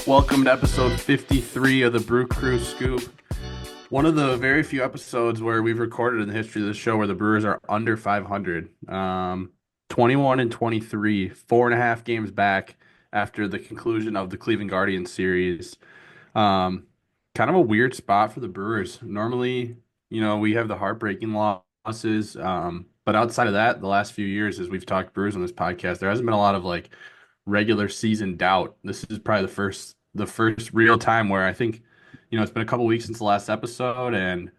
Welcome to episode 53 of the Brew Crew Scoop. One of the very few episodes where we've recorded in the history of the show where the Brewers are under 500. 21 and 23, 4.5 games back after the conclusion of the Cleveland Guardians series. Um, Kind of a weird spot for the Brewers. Normally, we have the heartbreaking losses. But outside of that, the last few years, as we've talked Brewers on this podcast, there hasn't been a lot of like regular season doubt. This is probably the first real time where I think, it's been a couple weeks since the last episode and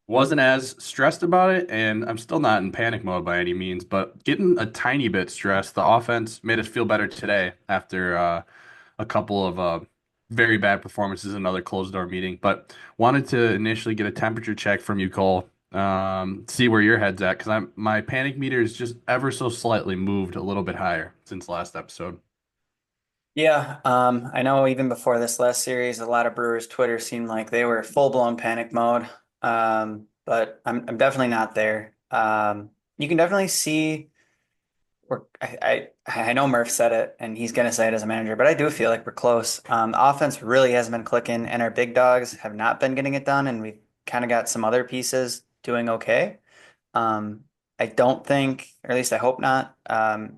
wasn't as stressed about it. And I'm still not in panic mode by any means, but getting a tiny bit stressed. The offense made us feel better today after a couple of very bad performances, another closed door meeting. But wanted to initially get a temperature check from you, Cole. See where your head's at because my panic meter is just ever so slightly moved a little bit higher since last episode. Yeah, I know even before this last series, a lot of Brewers Twitter seemed like they were full-blown panic mode. But I'm definitely not there. You can definitely see I know Murph said it and he's gonna say it as a manager, but I do feel like we're close. The offense really hasn't been clicking and our big dogs have not been getting it done, and we've kind of got some other pieces doing okay. I don't think, or at least I hope not,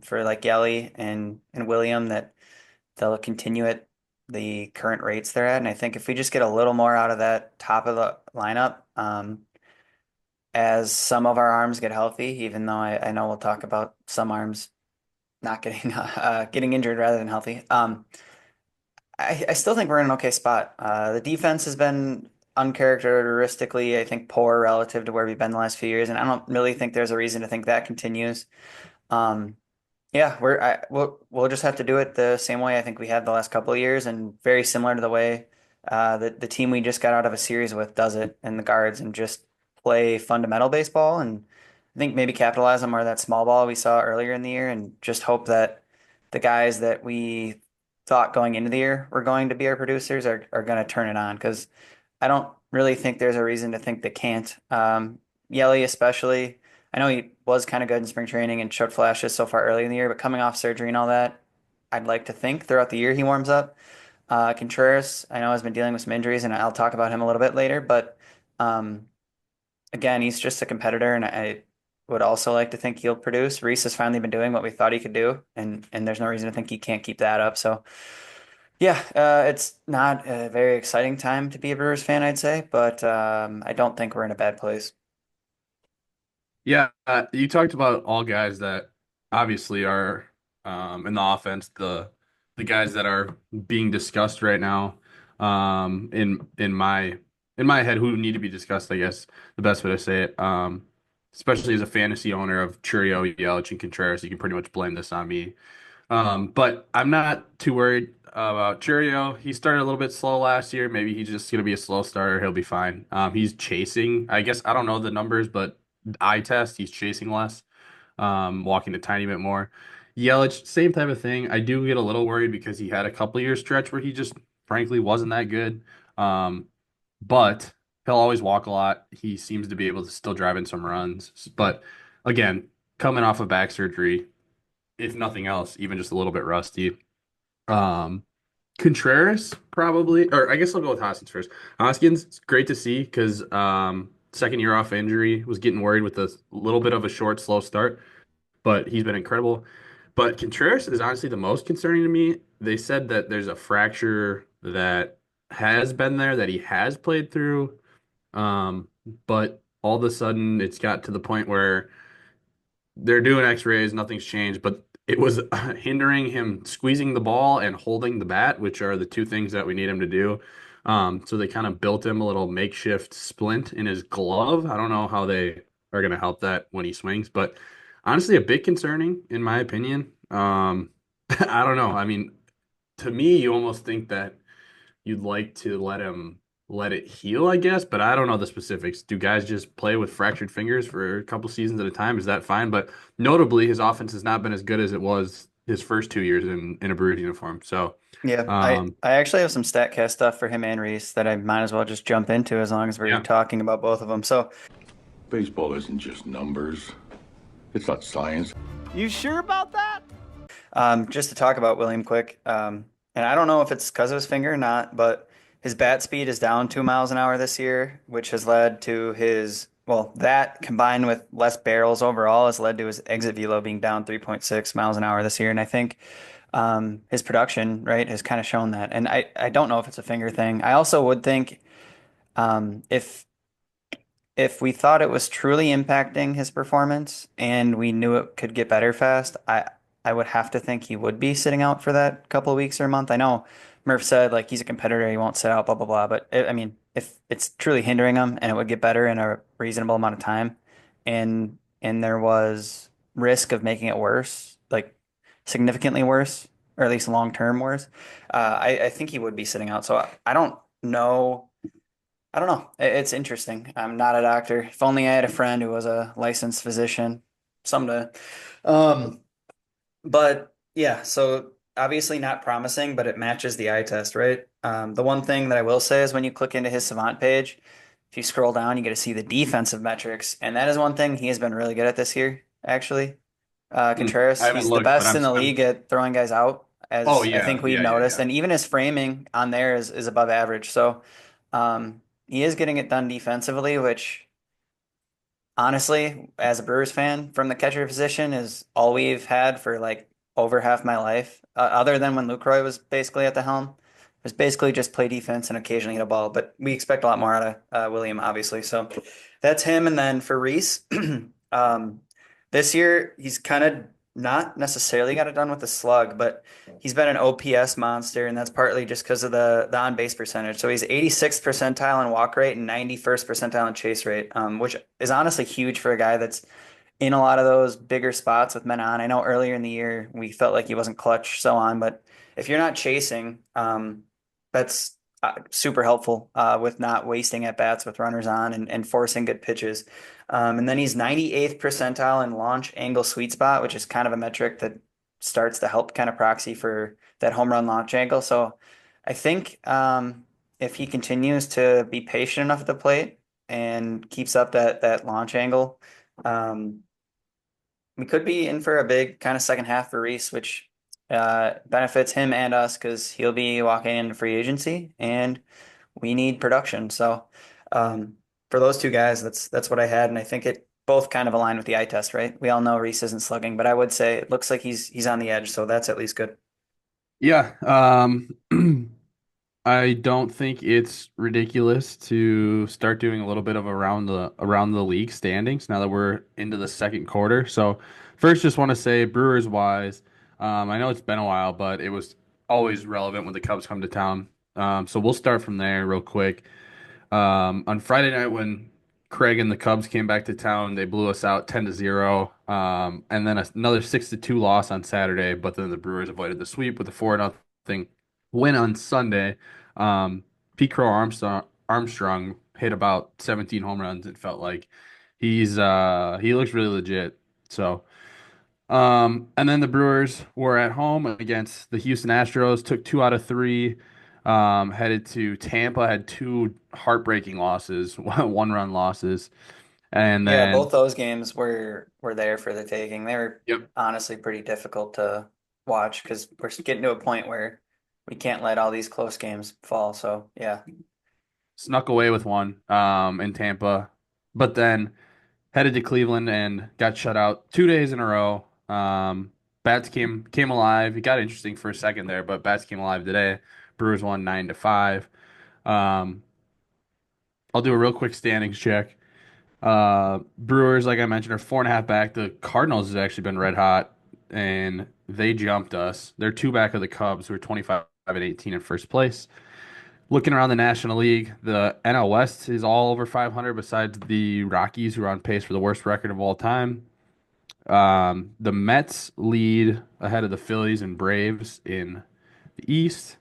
for like Yelly and William that they'll continue at the current rates they're at. And I think if we just get a little more out of that top of the lineup, as some of our arms get healthy, even though I know we'll talk about some arms not getting getting injured rather than healthy. I still think we're in an okay spot. The defense has been uncharacteristically, I think, poor relative to where we've been the last few years, and I don't really think there's a reason to think that continues. Um, yeah, we'll just have to do it the same way I think we had the last couple of years, and very similar to the way the team we just got out of a series with does it in the guards, and just play fundamental baseball, and I think maybe capitalize on more of that small ball we saw earlier in the year, and just hope that the guys that we thought going into the year were going to be our producers are going to turn it on, because I don't really think there's a reason to think they can't. Yelly especially. I know he was kind of good in spring training and showed flashes so far early in the year, but coming off surgery and all that, I'd like to think throughout the year he warms up. Contreras, I know, has been dealing with some injuries, and I'll talk about him a little bit later, but um, again, he's just a competitor, and I would also like to think he'll produce. Reese has finally been doing what we thought he could do, and there's no reason to think he can't keep that up. So, yeah, it's not a very exciting time to be a Brewers fan, I'd say, but I don't think we're in a bad place. Yeah, you talked about all guys that obviously are in the offense, the guys that are being discussed right now. In my head, who need to be discussed, I guess the best way to say it. Especially as a fantasy owner of Churio, Yelich, and Contreras, you can pretty much blame this on me. But I'm not too worried about Churio. He started a little bit slow last year. Maybe he's just gonna be a slow starter. He'll be fine. He's chasing. I guess I don't know the numbers, but eye test, he's chasing less, walking a tiny bit more. Yelich, same type of thing. I do get a little worried because he had a couple year stretch where he just frankly wasn't that good. Um, but he'll always walk a lot. He seems to be able to still drive in some runs. But again, coming off of back surgery, if nothing else, even just a little bit rusty. Um, Contreras probably, or I guess I'll go with Hoskins first. Hoskins, it's great to see because second year off injury, was getting worried with a little bit of a short, slow start, but he's been incredible. But Contreras is honestly the most concerning to me. They said that there's a fracture that has been there that he has played through, um, but all of a sudden it's got to the point where they're doing x-rays, nothing's changed, but it was hindering him squeezing the ball and holding the bat, which are the two things that we need him to do. So they kind of built him a little makeshift splint in his glove. I don't know how they are going to help that when he swings, but honestly, a bit concerning in my opinion. I don't know. I mean, to me, you almost think that you'd like to let it heal, I guess, but I don't know the specifics. Do guys just play with fractured fingers for a couple seasons at a time? Is that fine? But notably, his offense has not been as good as it was his first 2 years in a Brewers uniform. So, Yeah, um, I actually have some StatCast stuff for him and Reese that I might as well just jump into as long as we're yeah. talking about both of them. So, Baseball isn't just numbers. It's not science. You sure about that? just to talk about William quick, And I don't know if it's because of his finger or not, but his bat speed is down 2 miles an hour this year, which has led to his, well, that combined with less barrels overall has led to his exit velo being down 3.6 miles an hour this year. And I think his production, right, has kind of shown that. And I don't know if it's a finger thing. I also would think if we thought it was truly impacting his performance and we knew it could get better fast, I would have to think he would be sitting out for that couple of weeks or a month. I know Murph said like he's a competitor, he won't sit out, blah blah blah. But I mean, if it's truly hindering him and it would get better in a reasonable amount of time, and there was risk of making it worse, like significantly worse, or at least long term worse, I think he would be sitting out. So I don't know. I don't know. It's interesting. I'm not a doctor. If only I had a friend who was a licensed physician someday. Um, but yeah, so obviously not promising, but it matches the eye test, right? The one thing that I will say is when you click into his Savant page, if you scroll down, you get to see the defensive metrics, and that is one thing he has been really good at this year, actually. I Contreras, haven't he's the looked, but best in the I'm league at throwing guys out, oh as I yeah, think we've yeah, yeah, noticed, yeah. and even his framing on there is above average. So, he is getting it done defensively, which honestly, as a Brewers fan, from the catcher position is all we've had for like over half my life, other than when Lucroy was basically at the helm. It was basically just play defense and occasionally hit a ball, but we expect a lot more out of William, obviously. So that's him. And then for Reese, um, this year he's kind of not necessarily got it done with the slug, but he's been an OPS monster, and that's partly just because of the on base percentage. So he's 86th percentile in walk rate and 91st percentile in chase rate, which is honestly huge for a guy that's in a lot of those bigger spots with men on. I know earlier in the year we felt like he wasn't clutch, so on, but if you're not chasing, that's super helpful with not wasting at bats with runners on and forcing good pitches. And then he's 98th percentile in launch angle sweet spot, which is kind of a metric that starts to help kind of proxy for that home run launch angle. So I think if he continues to be patient enough at the plate and keeps up that launch angle, um, we could be in for a big kind of second half for Reese, which benefits him and us because he'll be walking into free agency and we need production. So for those two guys, that's what I had, and I think it both kind of align with the eye test, right? We all know Reese isn't slugging, but I would say it looks like he's on the edge, so that's at least good. Yeah, I don't think it's ridiculous to start doing a little bit of around the league standings now that we're into the second quarter. So first, just want to say Brewers wise, I know it's been a while, but it was always relevant when the Cubs come to town. So we'll start from there real quick. On Friday night when Craig and the Cubs came back to town, they blew us out 10-0. And then another 6-2 loss on Saturday, but then the Brewers avoided the sweep with a 4-0 win on Sunday. Um, Pete Crow Armstrong hit about 17 home runs. It felt like he looks really legit. So and then the Brewers were at home against the Houston Astros, took 2 out of 3, headed to Tampa, had two heartbreaking losses, one run losses. And Yeah, then, both those games were there for the taking. They were yep, honestly pretty difficult to watch because we're getting to a point where we can't let all these close games fall. So yeah. snuck away with one in Tampa, but then headed to Cleveland and got shut out 2 days in a row. Bats came alive. It got interesting for a second there, but Bats came alive today. Brewers won 9-5. Um, I'll do a real quick standings check. Brewers, like I mentioned, are 4.5 back. The Cardinals has actually been red hot, and they jumped us. They're 2 back of the Cubs, who are 25-18 in first place. Looking around the National League, the NL West is all over 500, besides the Rockies, who are on pace for the worst record of all time. The Mets lead ahead of the Phillies and Braves in the East.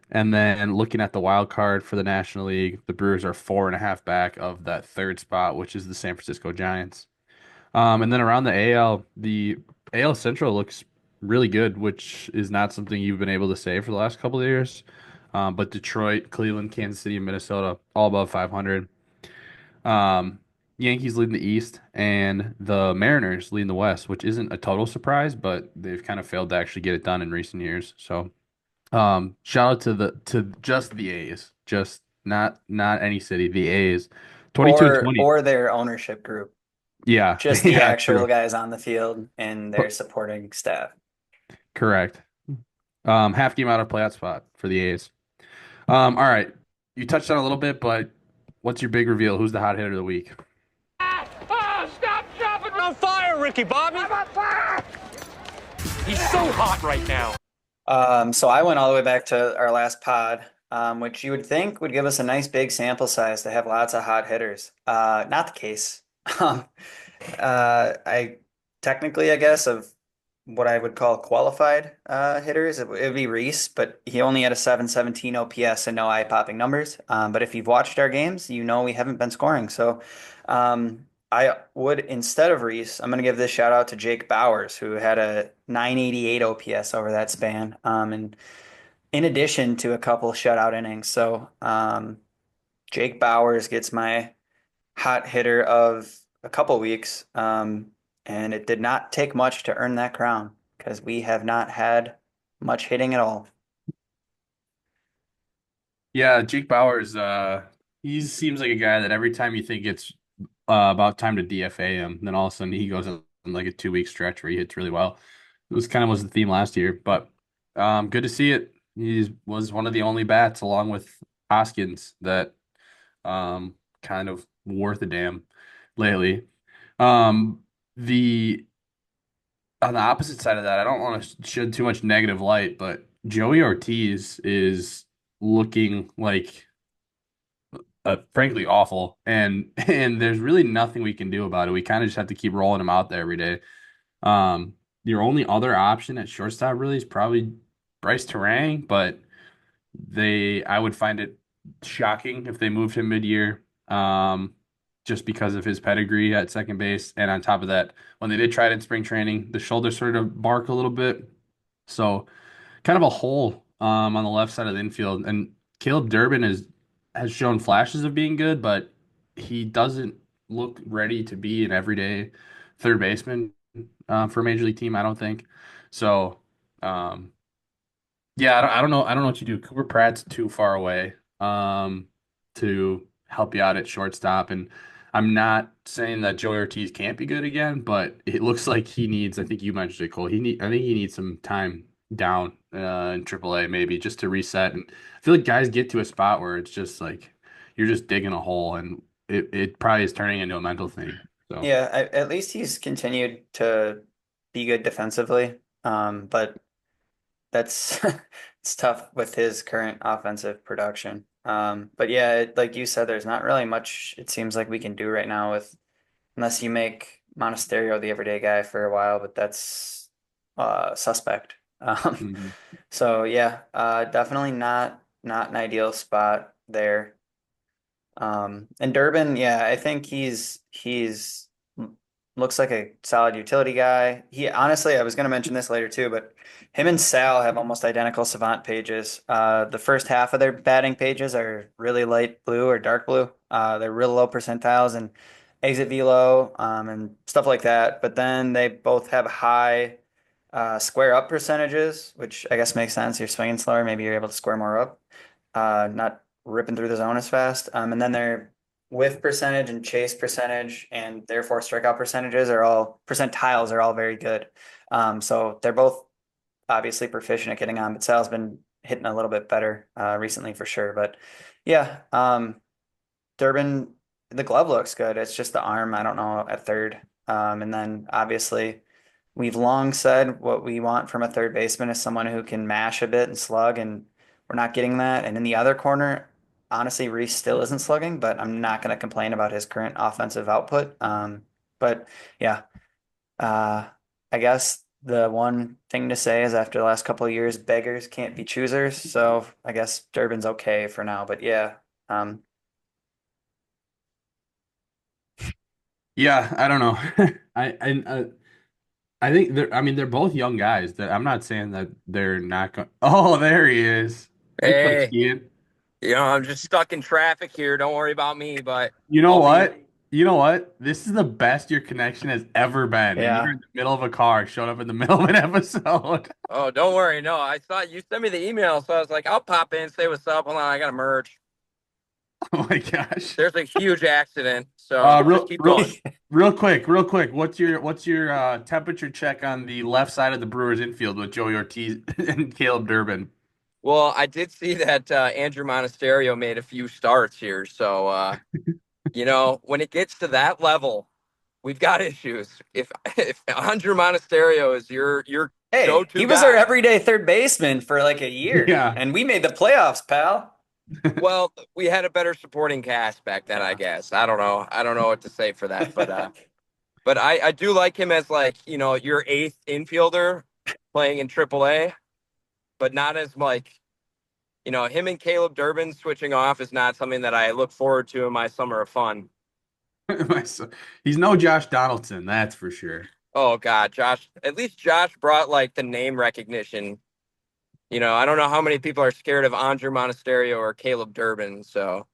And then looking at the wild card for the National League, the Brewers are 4.5 back of that third spot, which is the San Francisco Giants. And then around the AL Central looks really good, which is not something you've been able to say for the last couple of years. But Detroit, Cleveland, Kansas City, and Minnesota all above 500. Um, Yankees leading the East, and the Mariners leading the West, which isn't a total surprise, but they've kind of failed to actually get it done in recent years. So Shout out to the to just the A's, just not any city, the A's. 22 and Or 20. or their ownership group, Yeah, just the yeah, actual true. guys on the field and their supporting staff. Correct. Half game out of playoff spot for the A's. All right. You touched on it a little bit, but what's your big reveal? Who's the hot hitter of the week? Oh, stop jumping! On fire, Ricky Bobby! I'm on fire! He's so hot right now. So I went all the way back to our last pod, which you would think would give us a nice big sample size to have lots of hot hitters. Not the case. Um, I technically, I guess, of what I would call qualified hitters, it would be Reese, but he only had a 717 OPS and no eye-popping numbers. But if you've watched our games, you know we haven't been scoring. So I would, instead of Reese, I'm going to give this shout out to Jake Bowers, who had a 988 OPS over that span. And in addition to a couple shutout innings. So Jake Bowers gets my hot hitter of a couple weeks. And it did not take much to earn that crown because we have not had much hitting at all. Yeah, Jake Bowers, he seems like a guy that every time you think it's about time to DFA him, then all of a sudden he goes on like a 2 week stretch where he hits really well. It was kind of was the theme last year, but good to see it. He was one of the only bats along with Hoskins that kind of worth a damn lately. Um, the on the opposite side of that, I don't want to shed too much negative light, but Joey Ortiz is looking like frankly awful, and and there's really nothing we can do about it. We kind of just have to keep rolling him out there every day. Your only other option at shortstop really is probably Bryce Terang, but I would find it shocking if they moved him mid-year, just because of his pedigree at second base. And on top of that, when they did try it in spring training, the shoulder started to bark a little bit. So kind of a hole on the left side of the infield. And Caleb Durbin has shown flashes of being good, but he doesn't look ready to be an everyday third baseman for a major league team, I don't think. So um, yeah, I don't know. I don't know what you do. Cooper Pratt's too far away to help you out at shortstop. And I'm not saying that Joey Ortiz can't be good again, but it looks like he needs, I think you mentioned it, Cole. I think he needs some time down in AAA maybe just to reset. And I feel like guys get to a spot where it's just like you're just digging a hole, and it probably is turning into a mental thing. So Yeah, at least he's continued to be good defensively. But that's it's tough with his current offensive production. But yeah, like you said, there's not really much it seems like we can do right now with unless you make Monasterio the everyday guy for a while, but that's suspect. mhm. So yeah, definitely not an ideal spot there. And Durbin, yeah, I think he's looks like a solid utility guy. He honestly, I was going to mention this later too, but him and Sal have almost identical Savant pages. The first half of their batting pages are really light blue or dark blue. They're real low percentiles and exit velo, and stuff like that. But then they both have high square up percentages, which I guess makes sense. You're swinging slower, maybe you're able to square more up, not ripping through the zone as fast. And then their whiff percentage and chase percentage and therefore strikeout percentiles are all very good. So they're both obviously proficient at getting on, but Sal's been hitting a little bit better recently for sure. But yeah, Durbin, the glove looks good. It's just the arm, I don't know, at third. And then obviously we've long said what we want from a third baseman is someone who can mash a bit and slug, and we're not getting that. And in the other corner, honestly, Reese still isn't slugging, but I'm not going to complain about his current offensive output. But yeah, uh, I guess the one thing to say is after the last couple of years, beggars can't be choosers. So I guess Durbin's okay for now. But yeah, um, Yeah, I don't know. I think I mean, they're both young guys. That I'm not saying that they're not going. Oh, there he is. Hey, Coach Hey, Ian. I'm just stuck in traffic here. Don't worry about me, but You know I'll be. what? You know what? This is the best your connection has ever been, and you're Yeah. in the middle of a car, showed up in the middle of an episode. Oh, don't worry. No, I saw you sent me the email, so I was like, I'll pop in, say what's up. Hold on, I gotta merge. Oh my gosh. There's a huge accident, so just Real, keep real, going. real quick. What's your temperature check on the left side of the Brewers infield with Joey Ortiz and Caleb Durbin? Well, I did see that Andrew Monasterio made a few starts here, so when it gets to that level, we've got issues. If Andrew Monasterio is your Hey, go-to he was our guy, everyday third baseman for like a year, Yeah. and we made the playoffs, pal. well, we had a better supporting cast back then, I guess. I don't know. I don't know what to say for that, but I do like him as like, your eighth infielder playing in AAA, but not as like, him and Caleb Durbin switching off is not something that I look forward to in my summer of fun. He's no Josh Donaldson, that's for sure. Oh God, Josh, at least Josh brought like the name recognition. I don't know how many people are scared of Andrew Monasterio or Caleb Durbin. So,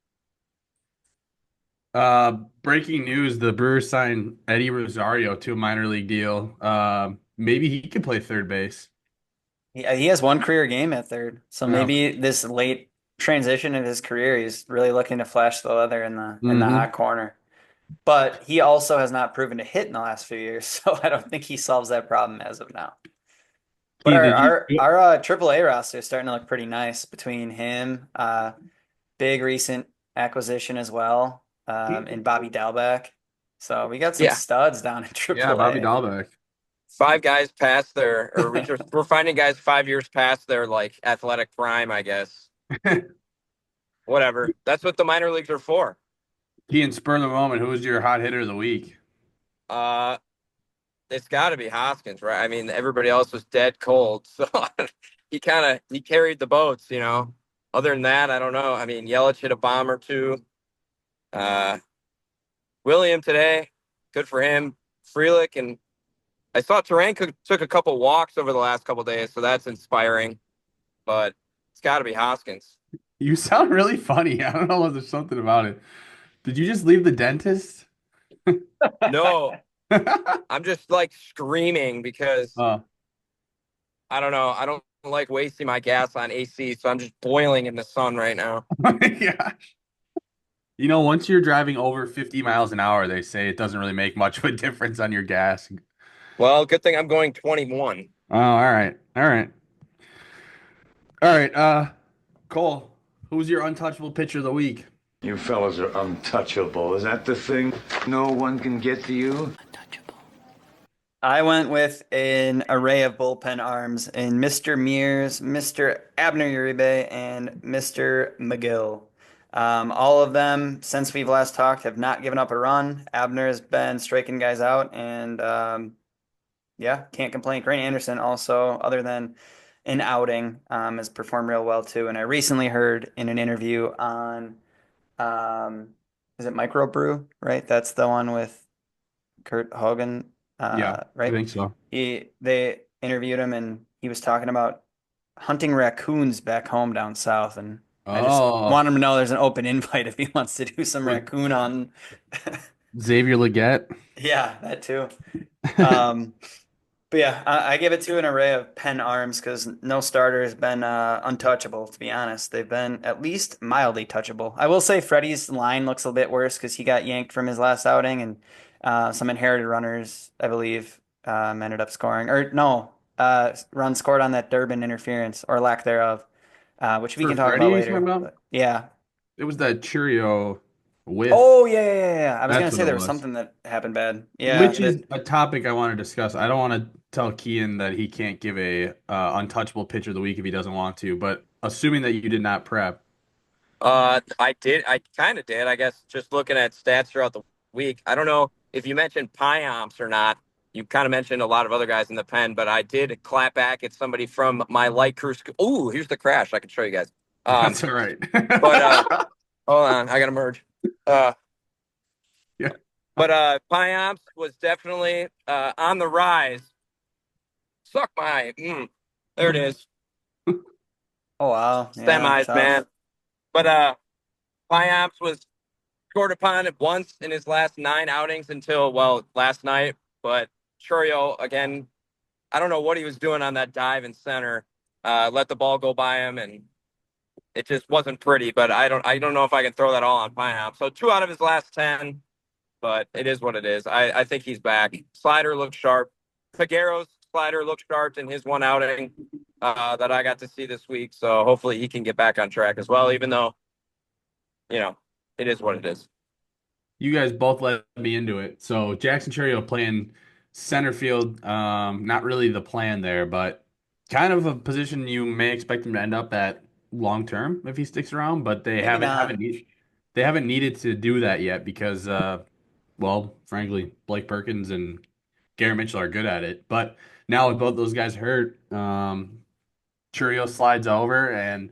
Breaking news, the Brewers signed Eddie Rosario to a minor league deal. Maybe he could play third base. He has one career game at third, so Yeah. maybe this late transition of his career, he's really looking to flash the leather in the Mm-hmm. hot corner. But he also has not proven to hit in the last few years, so I don't think he solves that problem as of now. But Key, our did you? our our AAA roster is starting to look pretty nice between him, big recent acquisition as well, and Bobby Dalbec. So we got some yeah, studs down in Yeah, Bobby AAA. Dahlbeck. 5 guys past or we're finding guys 5 years past their like athletic prime, I guess. Whatever. That's what the minor leagues are for. Key and spur of the moment. Who was your hot hitter of the week? Uh, it's got to be Hoskins, right? I mean, everybody else was dead cold, so he carried the boats. Other than that, I don't know. I mean, Yelich hit a bomb or two. Uh, William today, good for him. Frelick, and I saw Terrain took a couple walks over the last couple days, so that's inspiring. But it's got to be Hoskins. You sound really funny. I don't know if there's something about it. Did you just leave the dentist? No, I'm just like screaming because Oh, I don't know. I don't like wasting my gas on AC, so I'm just boiling in the sun right now. my gosh. Once you're driving over 50 miles an hour, they say it doesn't really make much of a difference on your gas. Well, good thing I'm going 21. Oh, all right. All right. All right. Cole, who's your untouchable pitcher of the week? You fellas are untouchable. Is that the thing? No one can get to you? I went with an array of bullpen arms in Mr. Mears, Mr. Abner Uribe, and Mr. McGill. All of them, since we've last talked, have not given up a run. Abner has been striking guys out, and yeah, can't complain. Grant Anderson also, other than an outing, has performed real well too. And I recently heard in an interview on, um, is it Microbrew, right? That's the one with Kurt Hogan, Yeah, I right? think so. They interviewed him and he was talking about hunting raccoons back home down south, and I just Oh, want him to know there's an open invite if he wants to do some with raccoon hunting. Xavier Leggett. Yeah, that too. Um, but yeah, I give it to an array of pen arms because no starter has been untouchable, to be honest. They've been at least mildly touchable. I will say Freddie's line looks a bit worse because he got yanked from his last outing, and some inherited runners, I believe, ended up scoring. Or no, run scored on that Durbin interference or lack thereof, which we For can talk Freddie, about you talking later. about? But yeah. It was that Cheerio whiff. Oh, yeah. I was gonna That's what say it there was was. something that happened bad. Yeah, Which is that a topic I want to discuss. I don't want to tell Kian that he can't give a untouchable pitcher of the week if he doesn't want to, but assuming that you did not prep. I did. I kind of did. I guess just looking at stats throughout the week. I don't know if you mentioned Pyomps or not. You kind of mentioned a lot of other guys in the pen, but I did clap back at somebody from my light crew. Ooh, here's the crash. I can show you guys. That's all right. But hold on, I gotta merge. Uh, Yeah. but Pyomps was definitely on the rise. Suck my. There it is. oh wow. Yeah, Semis, tough. man. But Pyomps was scored upon it once in his last 9 outings until, well, last night. But Churio, again, I don't know what he was doing on that dive in center. Let the ball go by him, and it just wasn't pretty. But I don't know if I can throw that all on Pineapple. So 2 out of his last 10, but it is what it is. I think he's back. Slider looks sharp. Figueroa's slider looked sharp in his one outing that I got to see this week. So hopefully he can get back on track as well, even though, you know, it is what it is. You guys both led me into it. So Jackson Churio playing center field, not really the plan there, but kind of a position you may expect him to end up at long term if he sticks around. But they Maybe haven't not. haven't need, they haven't needed to do that yet because, well, frankly, Blake Perkins and Garrett Mitchell are good at it. But now with both those guys hurt, Churio slides over and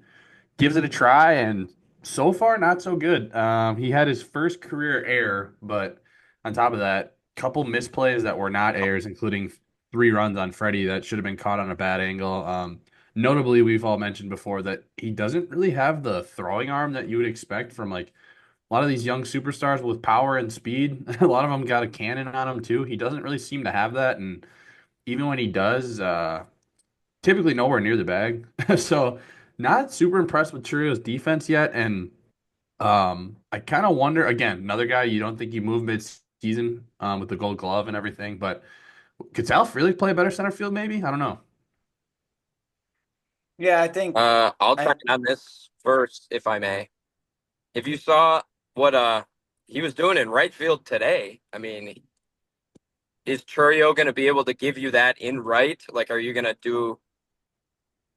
gives it a try, and so far not so good. He had his first career error, but on top of that, couple misplays that were not errors, including 3 runs on Freddie that should have been caught on a bad angle. Notably, we've all mentioned before that he doesn't really have the throwing arm that you would expect from like a lot of these young superstars with power and speed. A lot of them got a cannon on him too. He doesn't really seem to have that, and even when he does, typically nowhere near the bag. So not super impressed with Churio's defense yet. And I kind of wonder again, another guy you don't think you move mid-season with the gold glove and everything, but could Sal Frelick play a better center field maybe? I don't know. Yeah, I think I'll I check on this first, if I may. If you saw what he was doing in right field today, I mean, is Churio going to be able to give you that in right? Like, are you going to do?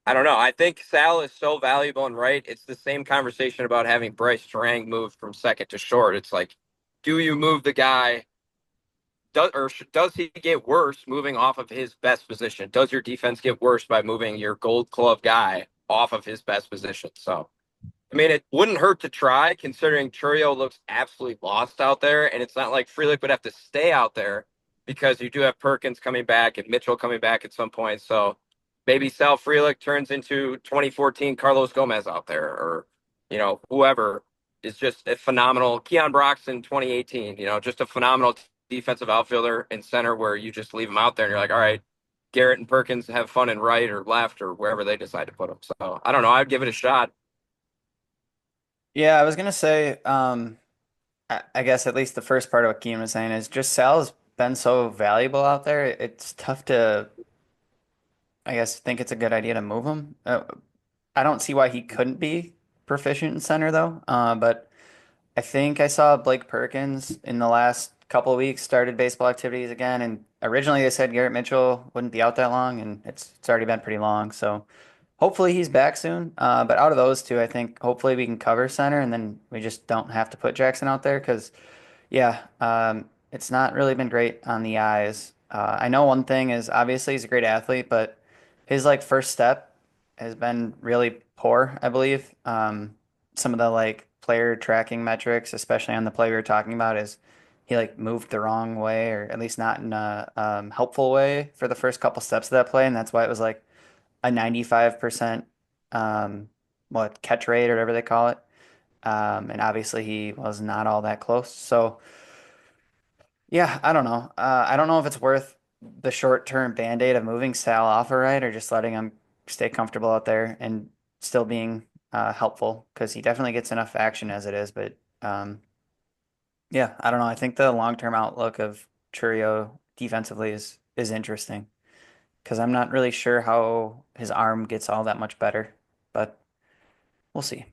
I don't know. I think Sal is so valuable in right. It's the same conversation about having Bryce Strang move from second to short. It's like, do you move the guy? Does he get worse moving off of his best position? Does your defense get worse by moving your Gold Glove guy off of his best position? So, I mean, it wouldn't hurt to try, considering Churio looks absolutely lost out there, and it's not like Frelick would have to stay out there because you do have Perkins coming back and Mitchell coming back at some point. So maybe Sal Frelick turns into 2014 Carlos Gomez out there, or whoever is just a phenomenal Keon Broxton 2018. Just a phenomenal defensive outfielder and center where you just leave him out there and you're like, all right, Garrett and Perkins have fun in right or left or wherever they decide to put him. So I don't know. I'd give it a shot. Yeah, I was gonna say, I guess at least the first part of what Keem was saying is just Sal's been so valuable out there. It's tough to, I guess, think it's a good idea to move him. I don't see why he couldn't be proficient in center though. But I think I saw Blake Perkins in the last couple of weeks started baseball activities again, and originally they said Garrett Mitchell wouldn't be out that long, and it's already been pretty long. So hopefully he's back soon. But out of those two, I think hopefully we can cover center, and then we just don't have to put Jackson out there because, yeah, it's not really been great on the eyes. I know one thing is obviously he's a great athlete, but his like first step has been really poor, I believe. Some of the like player tracking metrics, especially on the play we were talking about, is he like moved the wrong way, or at least not in a helpful way for the first couple steps of that play, and that's why it was like a 95% catch rate or whatever they call it. And obviously he was not all that close. So yeah, I don't know. I don't know if it's worth the short-term band-aid of moving Sal off a right or just letting him stay comfortable out there and still being helpful because he definitely gets enough action as it is. But yeah, I don't know. I think the long-term outlook of Churio defensively is interesting because I'm not really sure how his arm gets all that much better, but we'll see.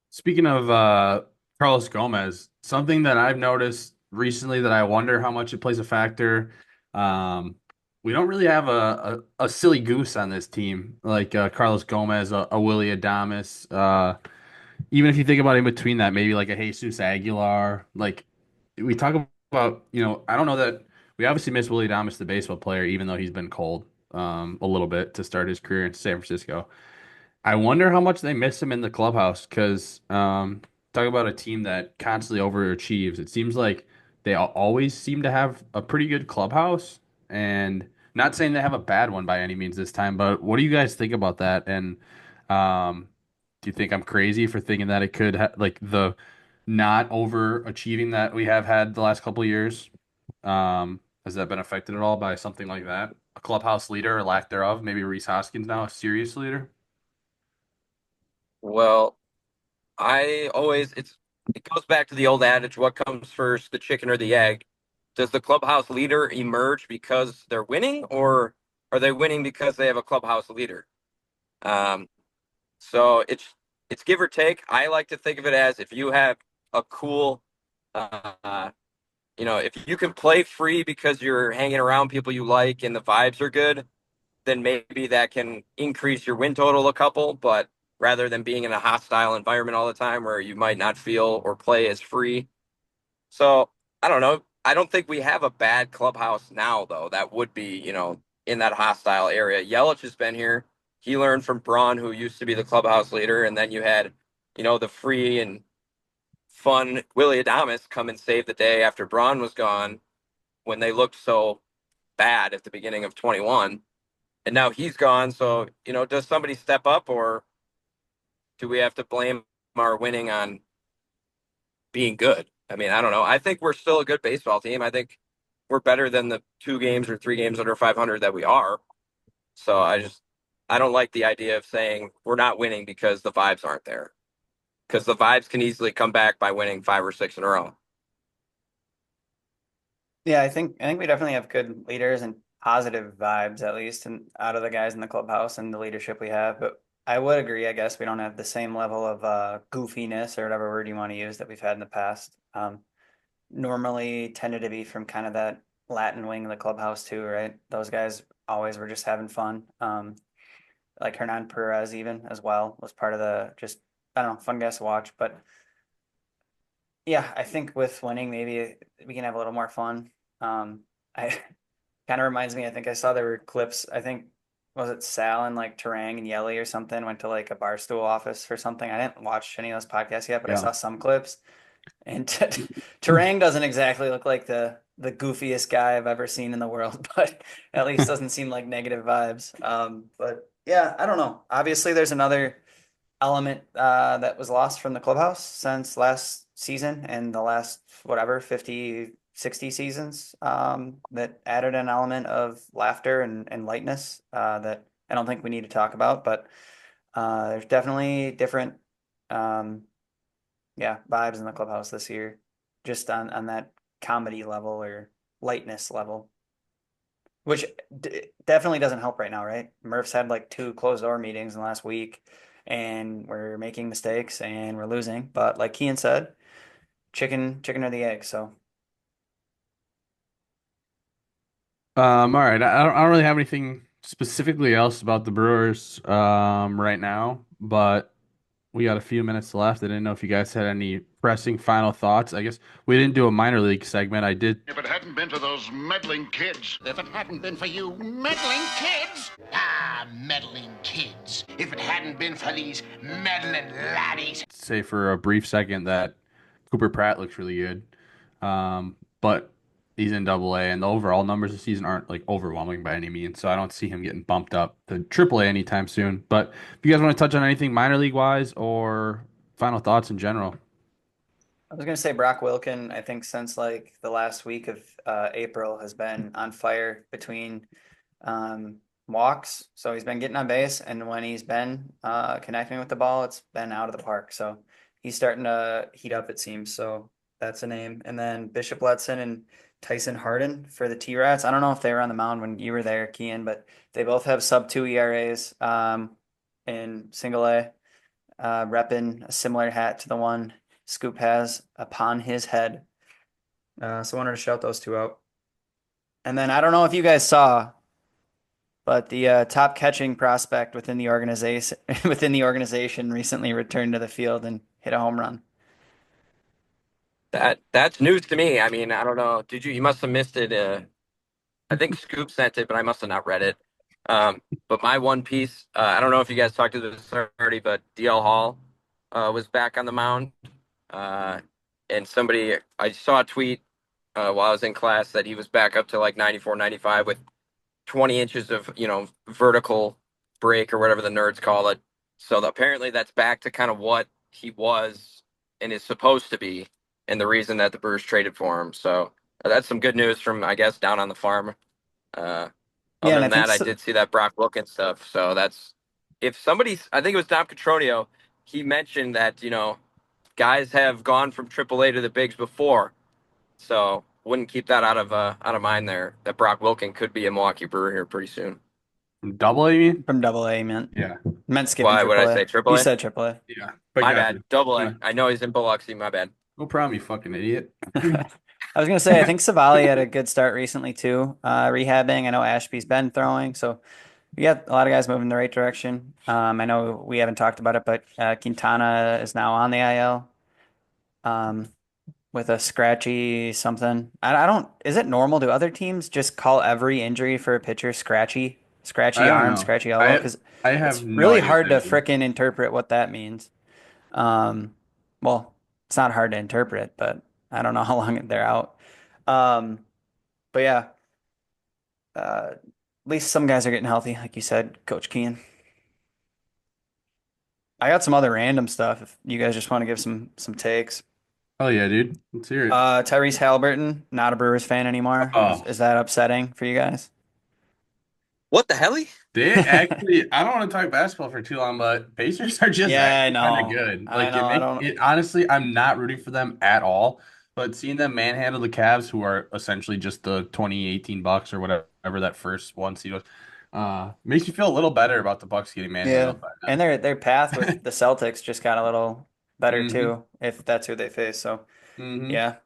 Speaking of Carlos Gomez, something that I've noticed recently that I wonder how much it plays a factor. Um, we don't really have a silly goose on this team like Carlos Gomez, a Willie Adames. Even if you think about in between that, maybe like a Jesus Aguilar. Like we talk about, I don't know that we obviously miss Willie Adames, the baseball player, even though he's been cold a little bit to start his career in San Francisco. I wonder how much they miss him in the clubhouse because talk about a team that constantly overachieves. It seems like they always seem to have a pretty good clubhouse, and not saying they have a bad one by any means this time, but what do you guys think about that? And do you think I'm crazy for thinking that it could like not overachieving that we have had the last couple of years? Has that been affected at all by something like that? A clubhouse leader or lack thereof? Maybe Reese Hoskins now a serious leader? Well, it goes back to the old adage, what comes first, the chicken or the egg? Does the clubhouse leader emerge because they're winning, or are they winning because they have a clubhouse leader? Um, so it's give or take. I like to think of it as if you have a cool, uh, if you can play free because you're hanging around people you like and the vibes are good, then maybe that can increase your win total a couple. But rather than being in a hostile environment all the time where you might not feel or play as free. So I don't know. I don't think we have a bad clubhouse now, though. That would be, in that hostile area. Yelich has been here. He learned from Braun, who used to be the clubhouse leader, and then you had, the free and fun Willie Adames come and save the day after Braun was gone when they looked so bad at the beginning of 21. And now he's gone. So, does somebody step up, or do we have to blame our winning on being good? I mean, I don't know. I think we're still a good baseball team. I think we're better than the 2 games or 3 games under 500 that we are. So I don't like the idea of saying we're not winning because the vibes aren't there. Because the vibes can easily come back by winning 5 or 6 in a row. Yeah, I think we definitely have good leaders and positive vibes, at least, and out of the guys in the clubhouse and the leadership we have. But I would agree, I guess we don't have the same level of goofiness or whatever word you want to use that we've had in the past. Normally tended to be from kind of that Latin wing of the clubhouse too, right? Those guys always were just having fun. Like Hernan Perez even as well was part of the just I don't know, fun guys to watch. But yeah, I think with winning, maybe we can have a little more fun. I kind of reminds me. I think I saw there were clips. I think was it Sal and like Tarang and Yelly or something went to like a barstool office for something. I didn't watch any of those podcasts yet, but I Yeah. saw some clips. And Tarang doesn't exactly look like the goofiest guy I've ever seen in the world, but at least doesn't seem like negative vibes. But yeah, I don't know. Obviously, there's another element that was lost from the clubhouse since last season and the last whatever 50, 60 seasons that added an element of laughter and lightness that I don't think we need to talk about, but there's definitely different yeah, vibes in the clubhouse this year, just on that comedy level or lightness level, which definitely doesn't help right now, right? Murph's had like 2 closed door meetings in the last week, and we're making mistakes and we're losing. But like Kian said, chicken or the egg. So All right. I don't really have anything specifically else about the Brewers right now, but we got a few minutes left. I didn't know if you guys had any pressing final thoughts. I guess we didn't do a minor league segment. I did. If it hadn't been for those meddling kids. If it hadn't been for you meddling kids. Ah, meddling kids. If it hadn't been for these meddling laddies. Say for a brief second that Cooper Pratt looks really good. But he's in Double A, and the overall numbers this season aren't like overwhelming by any means. So I don't see him getting bumped up to Triple A anytime soon. But if you guys want to touch on anything minor league wise or final thoughts in general. I was gonna say Brock Wilken, I think since like the last week of April has been on fire between walks. So he's been getting on base, and when he's been connecting with the ball, it's been out of the park. So he's starting to heat up, it seems. So that's a name. And then Bishop Letson and Tyson Harden for the T-Rats. I don't know if they were on the mound when you were there, Kian, but they both have sub 2 ERAs in single A, repping a similar hat to the one Scoop has upon his head. So I wanted to shout those two out. And then I don't know if you guys saw, but the top catching prospect within the organization recently returned to the field and hit a home run. That's news to me. I mean, I don't know. You must have missed it. I think Scoop sent it, but I must have not read it. But my one piece, I don't know if you guys talked to this already, but DL Hall was back on the mound. And I saw a tweet while I was in class that he was back up to like 94, 95 with 20 inches of, vertical break or whatever the nerds call it. So apparently that's back to kind of what he was and is supposed to be, and the reason that the Brewers traded for him. So that's some good news from, I guess, down on the farm. Uh, Yeah, Other and I than think that, I so, did see that Brock Wilkins stuff. So that's if somebody's, I think it was Dom Catronio, he mentioned that, guys have gone from AAA to the bigs before. So wouldn't keep that out of mind there. That Brock Wilkins could be a Milwaukee Brewer here pretty soon. From Double A, you mean? from Double A Yeah. meant skipping Why would I Triple say A. You AAA? said Triple A. Yeah. But My gotcha. bad. Double Yeah. A. I know he's in Biloxi. My bad. No problem, you fucking idiot. I was gonna say I think Savali had a good start recently too, rehabbing. I know Ashby's been throwing, so we got a lot of guys moving in the right direction. I know we haven't talked about it, but Quintana is now on the IL with a scratchy something. I don't. Is it normal? Do other teams just call every injury for a pitcher scratchy, I scratchy don't arm, know. scratchy elbow? I Because I it's have no really idea what hard to that means. frickin' interpret what that means. Um, well, it's not hard to interpret, but I don't know how long they're out. Um, but yeah, at least some guys are getting healthy, like you said, Coach Keen. I got some other random stuff if you guys just want to give some takes. Oh yeah, dude. Let's hear it. Tyrese Halliburton, not a Brewers fan anymore. Oh, Is that upsetting for you guys? What the hell? they actually, I don't want to talk basketball for too long, but Pacers are just Yeah, I actually kind of know. good. I Like know. it I make don't. it honestly, I'm not rooting for them at all, but seeing them manhandle the Cavs, who are essentially just the 2018 Bucks or whatever that first one seed was, makes you feel a little better about the Bucks getting Yeah, manhandled by and them. their path with the Celtics just got a little better hmm too, if that's who they face. So hmm yeah.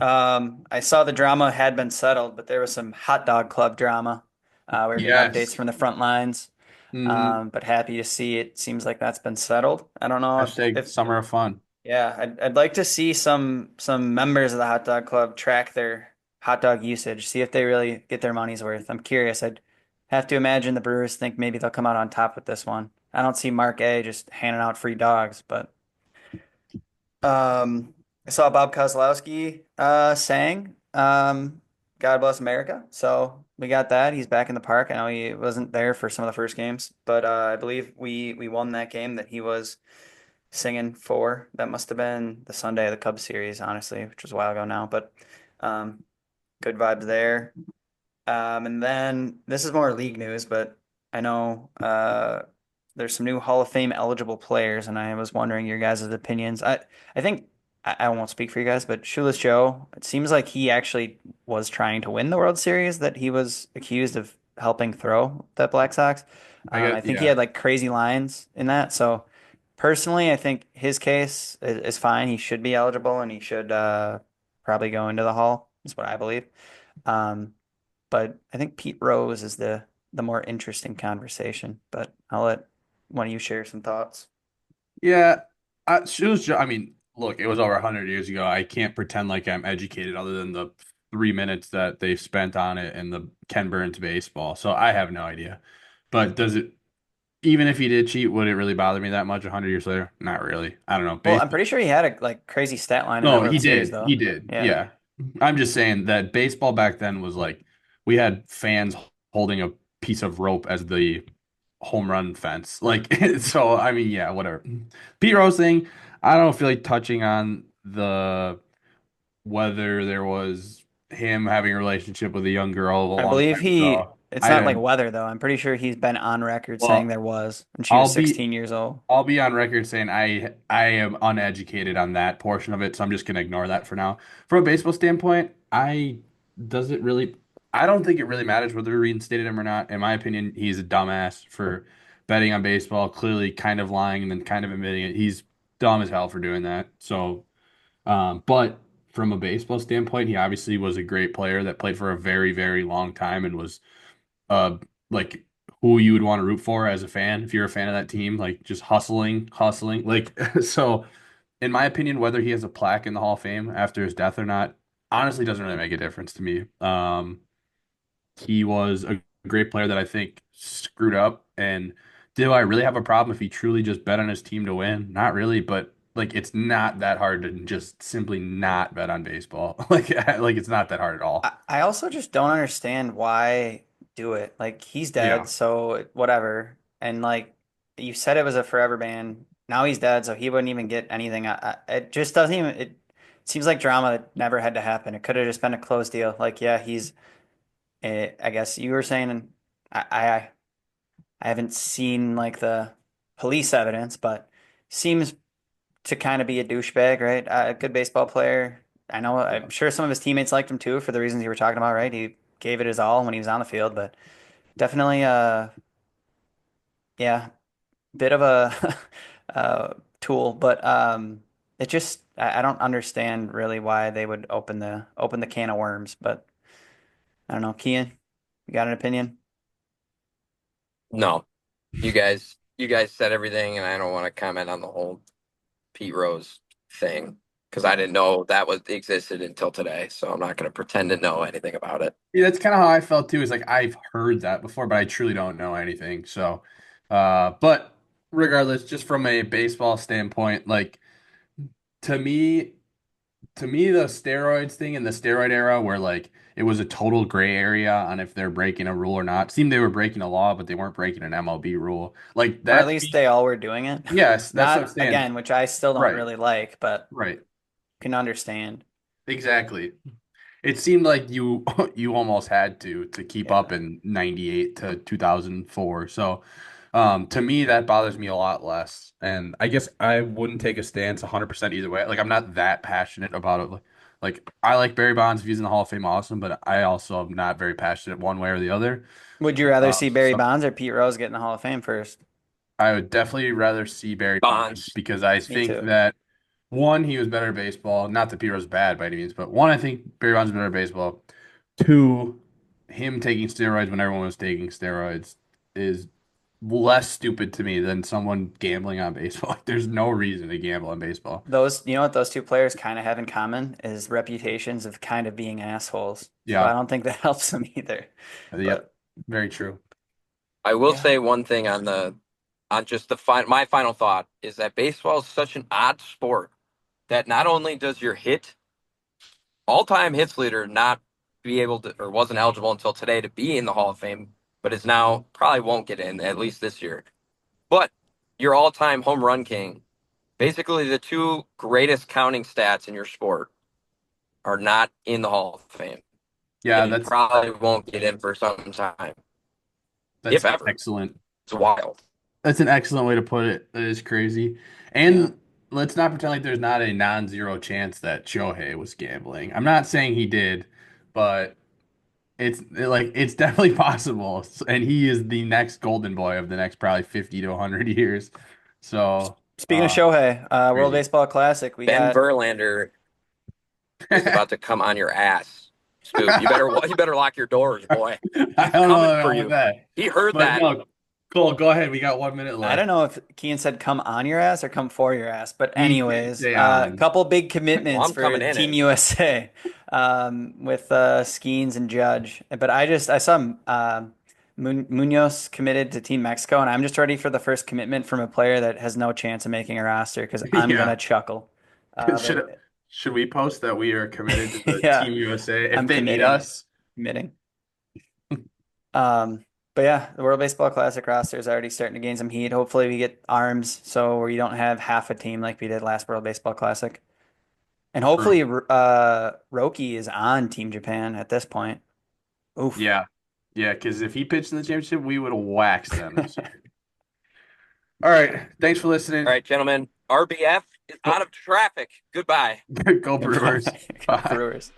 I saw the drama had been settled, but there was some hot dog club drama. We were getting updates Yes. from the front lines. hmm But happy to see it seems like that's been settled. I don't know Hashtag if summer of fun. yeah, I'd like to see some members of the hot dog club track their hot dog usage, see if they really get their money's worth. I'm curious. I'd have to imagine the Brewers think maybe they'll come out on top with this one. I don't see Mark A just handing out free dogs, but I saw Bob Kozlowski sang God Bless America. So we got that. He's back in the park. I know he wasn't there for some of the first games, but I believe we won that game that he was singing for. That must have been the Sunday of the Cubs series, honestly, which was a while ago now, but um good vibes there. And then this is more league news, but I know there's some new Hall of Fame eligible players, and I was wondering your guys' opinions. I think I won't speak for you guys, but Shoeless Joe, it seems like he actually was trying to win the World Series that he was accused of helping throw the Black Sox. I I got think he yeah. had like crazy lines in that. So personally, I think his case is fine. He should be eligible, and he should probably go into the Hall. Is what I believe. Um, but I think Pete Rose is the more interesting conversation. But I'll let one of you share some thoughts. Yeah, she was. I mean, look, it was over 100 years ago. I can't pretend like I'm educated other than the 3 minutes that they've spent on it and the Ken Burns baseball. So I have no idea. But does it, even if he did cheat, would it really bother me that much 100 years later? Not really. I don't know. Well, I'm Baseball. pretty sure he had a like crazy stat line in that No, World he Series, did. He though. did. Yeah. Yeah. I'm just saying that baseball back then was like we had fans holding a piece of rope as the home run fence. Like, so I mean, yeah, whatever. Pete Rose thing, I don't feel like touching on the whether there was him having a relationship with a young girl a I long believe time ago. it's I not like don't. weather, though. I'm pretty sure he's been on record saying Well, there was, and she was I'll be 16 years old. I'll be on record saying I am uneducated on that portion of it, so I'm just gonna ignore that for now. From a baseball standpoint, I does it really I don't think it really matters whether we reinstated him or not. In my opinion, he's a dumbass for betting on baseball, clearly kind of lying and then kind of admitting it. He's dumb as hell for doing that. So, but from a baseball standpoint, he obviously was a great player that played for a very, very long time and was uh like who you would want to root for as a fan if you're a fan of that team, like just hustling. Like so in my opinion, whether he has a plaque in the Hall of Fame after his death or not, honestly doesn't really make a difference to me. He was a great player that I think screwed up. And do I really have a problem if he truly just bet on his team to win? Not really, but like it's not that hard to just simply not bet on baseball. Like it's not that hard at all. I also just don't understand why do it. Like he's dead, Yeah. so whatever. And like you said, it was a forever ban. now he's dead, so he wouldn't even get anything. It just doesn't even. It seems like drama that never had to happen. It could have just been a closed deal. Like, yeah, he's. I guess you were saying, and I haven't seen like the police evidence, but seems to kind of be a douchebag, right? A good baseball player. I know. Yeah. I'm sure some of his teammates liked him too for the reasons you were talking about, right? He gave it his all when he was on the field, but definitely, yeah, bit of a tool, but it just I don't understand really why they would open the can of worms. But I don't know, Kian, you got an opinion? No, you guys said everything, and I don't want to comment on the whole Pete Rose thing because I didn't know that was existed until today. So I'm not going to pretend to know anything about it. Yeah, that's kind of how I felt too. Is like I've heard that before, but I truly don't know anything. So, but regardless, just from a baseball standpoint, like to me, the steroids thing in the steroid era, where like it was a total gray area on if they're breaking a rule or not. Seemed they were breaking a law, but they weren't breaking an MLB rule. Like Or at that. least they all were doing it. Yes, that's what I'm Not saying. again, which I still don't Right, really like, but right, can understand. exactly. It seemed like you you almost had to keep Yeah. up in 98 to 2004. So to me that bothers me a lot less. And I guess I wouldn't take a stance 100% either way. Like I'm not that passionate about it. Like I like Barry Bonds if he's in the Hall of Fame, awesome, but I also am not very passionate one way or the other. Would you rather see Barry So Bonds or Pete Rose get in the Hall of Fame first? I would definitely rather see Barry Bonds Bonds. because I Me think too. that one, he was better at baseball. Not that Pierre was bad by any means, but one, I think Barry Bonds was better at baseball. Two, him taking steroids when everyone was taking steroids is less stupid to me than someone gambling on baseball. Like, there's no reason to gamble on baseball. Those, you know what those two players kind of have in common is reputations of kind of being assholes. So I Yeah. don't think that helps them either. Yep. But Very true. I will yeah, say one thing on the on just the my final thought is that baseball is such an odd sport that not only does your all-time hits leader not be able to or wasn't eligible until today to be in the Hall of Fame, but is now probably won't get in at least this year. But your all-time home run king, basically the two greatest counting stats in your sport, are not in the Hall of Fame Yeah, and probably won't get in for some time, that's if ever. excellent. It's wild. That's an excellent way to put it. That is crazy. yeah. And let's not pretend like there's not a non-zero chance that Shohei was gambling. I'm not saying he did, but it's definitely possible. And he is the next golden boy of the next probably 50 to 100 years. So, Speaking of Shohei, World crazy. Baseball Classic, we Ben got Verlander is about to come on your ass. Scoop, you better lock your doors, boy. I He's don't know coming for about you. that. He heard But that. no, Cole, go ahead. We got 1 minute I left. don't know if Keane said come on your ass or come for your ass, but He did anyways, say a on. couple big Well, commitments I'm for coming in Team it. USA with Skeens and Judge. But I saw Munoz committed to Team Mexico, and I'm just ready for the first commitment from a player that has no chance of making a roster because I'm Yeah. gonna chuckle. Should But should we post that we are committed to the yeah, Team USA if I'm they need committing, us? committing. But yeah, the World Baseball Classic roster is already starting to gain some heat. Hopefully, we get arms so where you don't have half a team like we did last World Baseball Classic. And True. hopefully, Roki is on Team Japan at this point. Oof. Yeah. Yeah, because if he pitched in the championship, we would have waxed them this year. All right. Thanks for listening. All right, gentlemen. RBF is Go, out of traffic. Goodbye. go Brewers. Go Bye. Brewers.